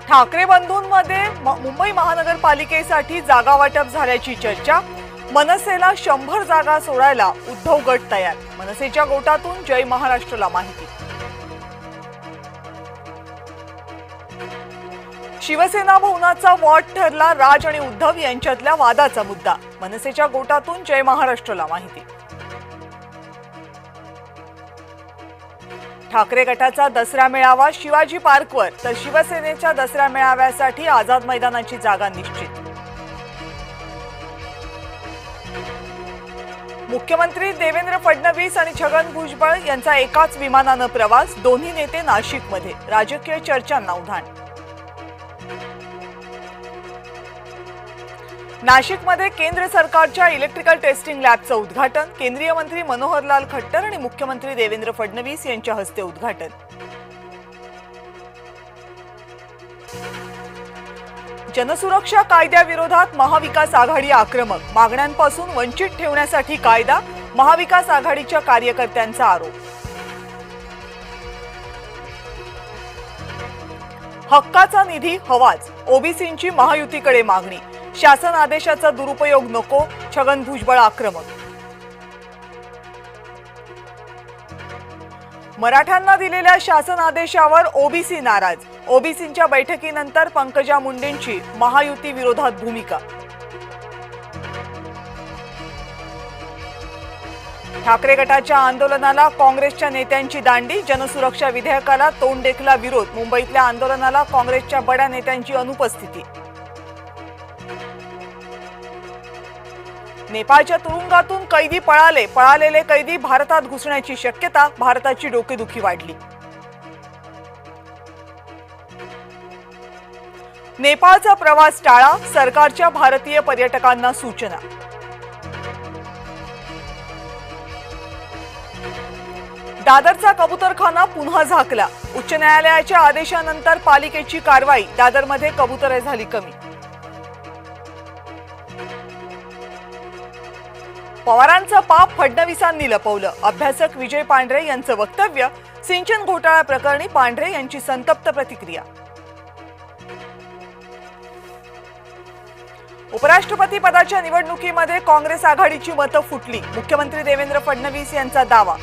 ठाकरे बंधूंमध्ये मुंबई महानगरपालिकेसाठी जागा वाटप झाल्याची चर्चा। मनसेला 100 जागा सोडायला उद्धव गट तयार। मनसेच्या गोटातून जय महाराष्ट्रला माहिती। शिवसेना भवनाचा वॉट ठरला राज आणि उद्धव यांच्यातल्या वादाचा मुद्दा। मनसेच्या गोटातून जय महाराष्ट्रला माहिती। ठाकरे गटाचा दसरा मेळावा शिवाजी पार्कवर, तर शिवसेनेच्या दसरा मेळाव्यासाठी आझाद मैदानाची जागा निश्चित। मुख्यमंत्री देवेंद्र फडणवीस आणि छगन भुजबळ यांचा एकाच विमानानं प्रवास। दोन्ही नेते नाशिकमध्ये, राजकीय चर्चांना उधाण। नाशिकमध्ये केंद्र सरकारच्या इलेक्ट्रिकल टेस्टिंग लॅबचं उद्घाटन। केंद्रीय मंत्री मनोहरलाल खट्टर आणि मुख्यमंत्री देवेंद्र फडणवीस यांच्या हस्ते उद्घाटन। जनसुरक्षा कायद्याविरोधात महाविकास आघाडी आक्रमक। मागण्यांपासून वंचित ठेवण्यासाठी कायदा, महाविकास आघाडीच्या कार्यकर्त्यांचा आरोप। हक्काचा निधी हवाच, ओबीसींची महायुतीकडे मागणी। शासन आदेशाचा दुरुपयोग नको, छगन भुजबळ आक्रमक। मराठ्यांना दिलेल्या शासन आदेशावर ओबीसी नाराज। ओबीसींच्या बैठकीनंतर पंकजा मुंडेंची महायुती विरोधात भूमिका। ठाकरे गटाच्या आंदोलनाला काँग्रेसच्या नेत्यांची दांडी। जनसुरक्षा विधेयकाला तोंडदेखला विरोध। मुंबईतल्या आंदोलनाला काँग्रेसच्या बड्या नेत्यांची अनुपस्थिती। नेपाळच्या तुरुंगातून कैदी पळालेले कैदी भारतात घुसण्याची शक्यता। भारताची डोकेदुखी वाढली। नेपाळचा प्रवास टाळा, सरकारच्या भारतीय पर्यटकांना सूचना। दादरचा कबूतरखाना पुन्हा झाकला। उच्च न्यायालयाच्या आदेशानंतर पालिकेची कारवाई। दादरमध्ये कबुतरे झाली कमी। पवारांचं पाप फडणवीसांनी लपवलं। अभ्यासक विजय पांढरे यांचं वक्तव्य। सिंचन घोटाळा प्रकरणी पांढरे यांची संतप्त प्रतिक्रिया। उपराष्ट्रपती पदाच्या निवडणुकीमध्ये काँग्रेस आघाडीची मतं फुटली। मुख्यमंत्री देवेंद्र फडणवीस यांचा दावा।